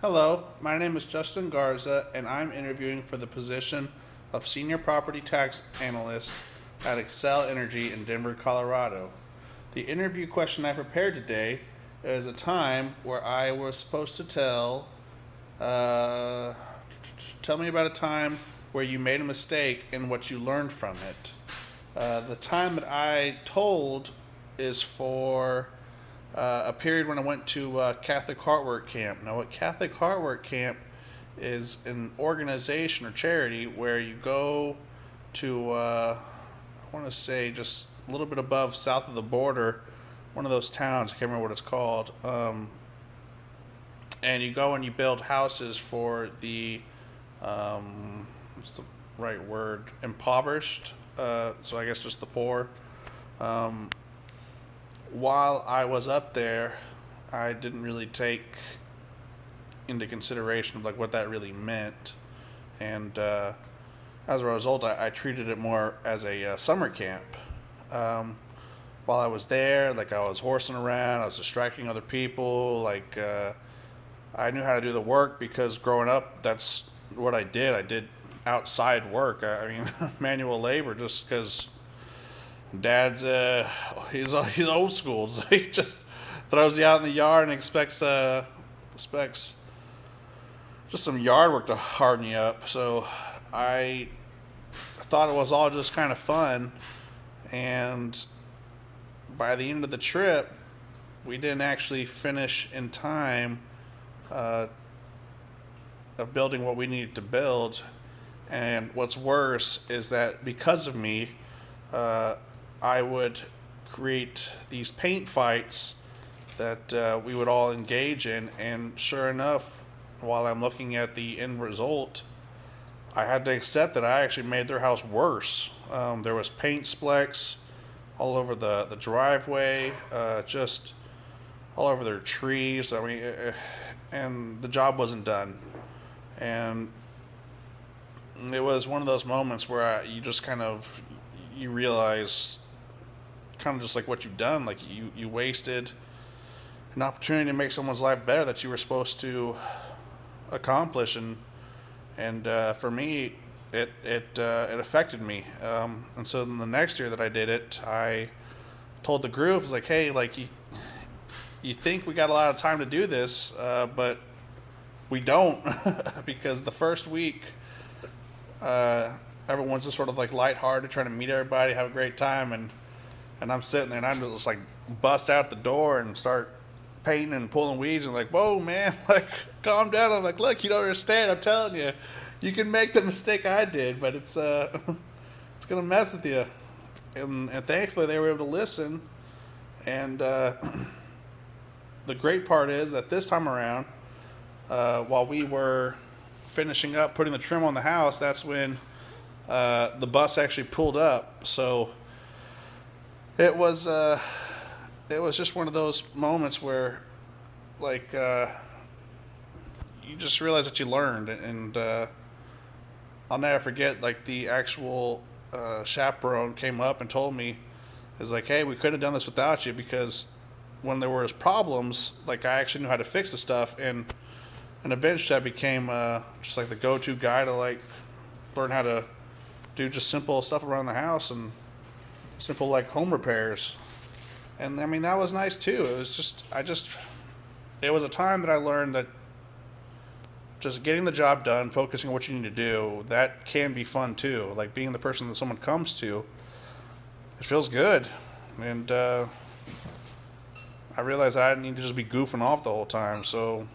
Hello, my name is Justin Garza, and I'm interviewing for the position of Senior Property Tax Analyst at Excel Energy in Denver, Colorado. The interview question I prepared today is a time where I was supposed to uh, tell me about a time where you made a mistake and what you learned from it. The time that I told is for a period when I went to Catholic Heart Work Camp. Now, what Catholic Heart Work Camp is an organization or charity where you go to, I want to say, just a little bit above south of the border, one of those towns, I can't remember what it's called, and you go and you build houses for the, what's the right word, impoverished, so I guess just the poor. Um, while I was up there, I didn't really take into consideration of like what that really meant, and as a result, I treated it more as a summer camp. Um, while I was there, like I was horsing around, I was distracting other people. I knew how to do the work because growing up, that's what I did. I did outside work. I mean, manual labor, just because Dad's he's old school, so he just throws you out in the yard and expects just some yard work to harden you up. So I thought it was all just kind of fun, and by the end of the trip, we didn't actually finish in time uh, of building what we needed to build. And what's worse is that because of me, uh, I would create these paint fights that we would all engage in. And sure enough, while I'm looking at the end result, I had to accept that I actually made their house worse. There was paint splecks all over the driveway, just all over their trees. I mean, and the job wasn't done. And it was one of those moments where you just you realize kind of just like what you've done. Like you wasted an opportunity to make someone's life better that you were supposed to accomplish, and for me, it affected me. And so then the next year that I did it, I told the group, "Was like, hey, like you think we got a lot of time to do this, but we don't," because the first week, everyone's just sort of like lighthearted, trying to meet everybody, have a great time, and I'm sitting there and I'm just like bust out the door and start painting and pulling weeds and like, whoa, man, like calm down. I'm like, look, you don't understand. I'm telling you, you can make the mistake I did, but it's it's gonna mess with you. And thankfully they were able to listen. And the great part is that this time around, while we were finishing up putting the trim on the house, that's when the bus actually pulled up. So it was just one of those moments where like you just realize that you learned. And I'll never forget, like the actual chaperone came up and told me, is like, hey, we couldn't have done this without you, because when there was problems, like I actually knew how to fix the stuff. And eventually I became just like the go-to guy to like learn how to do just simple stuff around the house and simple like home repairs. And I mean, that was nice too. It was it was a time that I learned that just getting the job done, focusing on what you need to do, that can be fun too. Like being the person that someone comes to, it feels good. And I realized I didn't need to just be goofing off the whole time. So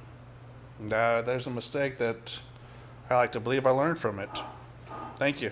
there's a mistake that I like to believe I learned from it. Thank you.